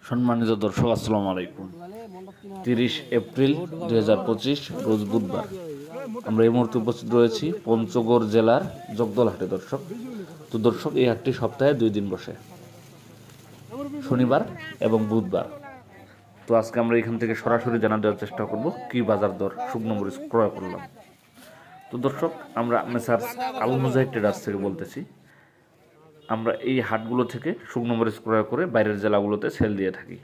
সম্মানিত দর্শক, আসসালামু আলাইকুম। 30 এপ্রিল 2025 রোজ বুধবার। আমরা এই মুহূর্তে উপস্থিত রয়েছি পঞ্চগড় জেলার জগদল হাটে। দর্শক, এই হাটটি সপ্তাহে 2 দিন বসে, শনিবার এবং বুধবার। তো আজকে আমরা এখান থেকে সরাসরি জানা দেওয়ার চেষ্টা করব কি বাজার দর শুকনো মরিচ ক্রয় করলাম। তো দর্শক, আমরা মেসার্স আল মুজাহিদ ট্রেডার্স থেকে বলতেছি। আমরা এই হাটগুলো থেকে শুকনো মরিচ ক্রয় করে বাইরের জেলাগুলোতে সেল দিয়ে থাকি।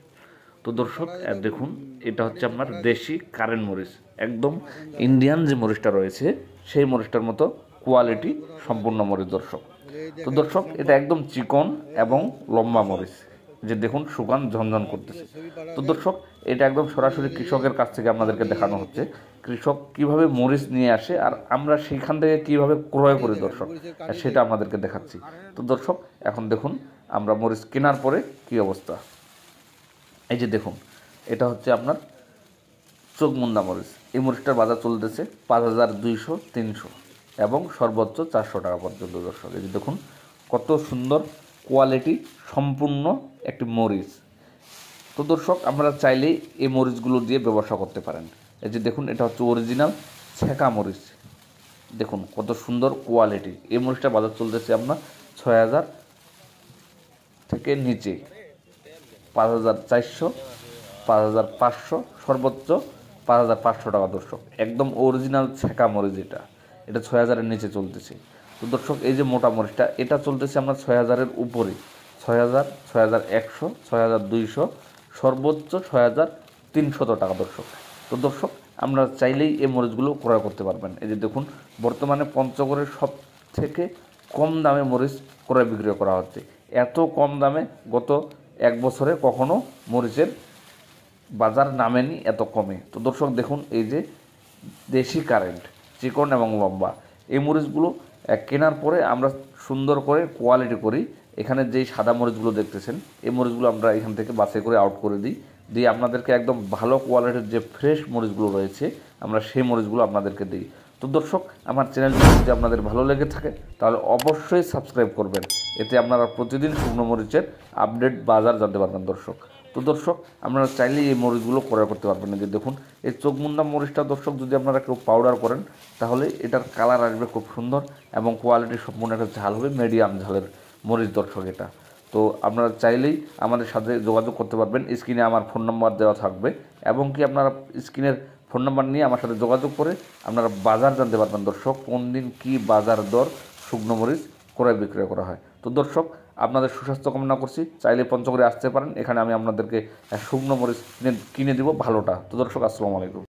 তো দর্শক দেখুন, এটা হচ্ছে আপনার দেশি কারেন্ট মরিচ, একদম ইন্ডিয়ান যে মরিচটা রয়েছে সেই মরিচটার মতো কোয়ালিটি সম্পূর্ণ মরিচ দর্শক। তো দর্শক, এটা একদম চিকন এবং লম্বা মরিচ, যে দেখুন শুকান ঝনঝন করতেছে। তো দর্শক, এটা একদম সরাসরি কৃষকের কাছ থেকে আপনাদেরকে দেখানো হচ্ছে কৃষক কিভাবে মরিচ নিয়ে আসে আর আমরা সেইখান থেকে কিভাবে ক্রয় করি দর্শক, সেটা আপনাদেরকে দেখাচ্ছি। তো দর্শক, এখন দেখুন আমরা মরিচ কেনার পরে কি অবস্থা। এই যে দেখুন, এটা হচ্ছে আপনার চোখমুন্দা মরিচ। এই মরিচটার বাজার চলতেছে 5200, 300 এবং সর্বোচ্চ 400 টাকা পর্যন্ত দর্শক। এই যে দেখুন কত সুন্দর কোয়ালিটি সম্পূর্ণ একটি মরিচ। তো দর্শক, আপনারা চাইলেই এই মরিচগুলো দিয়ে ব্যবসা করতে পারেন। এই যে দেখুন, এটা হচ্ছে অরিজিনাল ছেঁকা মরিচ। দেখুন কত সুন্দর কোয়ালিটি। এই মরিচটার বাজার চলতেছে আপনার 6000 থেকে নিচে, 5400, 5500, সর্বোচ্চ 5500 টাকা দর্শক। একদম অরিজিনাল ছেঁকা মরিচ। এটা 6000-এর নিচে চলতেছে। তো দর্শক, এই যে মোটা মরিচটা, এটা চলতেছে আমরা 6000-এর উপরে, 6000, 6100, 6200, সর্বোচ্চ 6300 টাকা দর্শক। তো দর্শক, আমরা চাইলেই এই মরিচগুলো ক্রয় করতে পারবেন। এই যে দেখুন, বর্তমানে পঞ্চগড়ের সব থেকে কম দামে মরিচ ক্রয় বিক্রয় করা হচ্ছে। এত কম দামে গত 1 বছরে কখনো মরিচের বাজার নামেনি এত কমে। তো দর্শক দেখুন, এই যে দেশি কারেন্ট, চিকন এবং লম্বা এই মরিচগুলো কেনার পরে আমরা সুন্দর করে কোয়ালিটি করি। এখানে যেই সাদা মরিচগুলো দেখতেছেন, এই মরিচগুলো আমরা এখান থেকে বাছাই করে আউট করে দিয়ে আপনাদেরকে একদম ভালো কোয়ালিটির যে ফ্রেশ মরিচগুলো রয়েছে আমরা সেই মরিচগুলো আপনাদেরকে দিই। তো দর্শক, আমার চ্যানেলটি যদি আপনাদের ভালো লেগে থাকে তাহলে অবশ্যই সাবস্ক্রাইব করবেন, এতে আপনারা প্রতিদিন শুকনো মরিচের আপডেট বাজার জানতে পারবেন দর্শক। তো দর্শক, আপনারা চাইলেই এই মরিচগুলো ক্রয় করতে পারবেন। যে দেখুন, এই চোখমুন্দা মরিচটা দর্শক যদি আপনারা কেউ পাউডার করেন তাহলে এটার কালার আসবে খুব সুন্দর এবং কোয়ালিটি সম্পূর্ণ একটা ঝাল হবে, মিডিয়াম ঝালের মরিচ দর্শক এটা। তো আপনারা চাইলেই আমাদের সাথে যোগাযোগ করতে পারবেন। স্ক্রিনে আমার ফোন নাম্বার দেওয়া থাকবে এবং কি আপনারা স্ক্রিনের ফোন নাম্বার নিয়ে আমার সাথে যোগাযোগ করে আপনারা বাজার জানতে পারবেন দর্শক, কোন দিন কী বাজার দর শুকনো মরিচ ক্রয় বিক্রয় করা হয়। তো দর্শক, আপনাদের সুস্বাস্থ্য কামনা করছি। চাইলে পঞ্চগড়ে আসতে পারেন, এখানে আমি আপনাদেরকে শুকনো মরিচ কিনে দিব ভালোটা। তো দর্শক, আসসালামু আলাইকুম।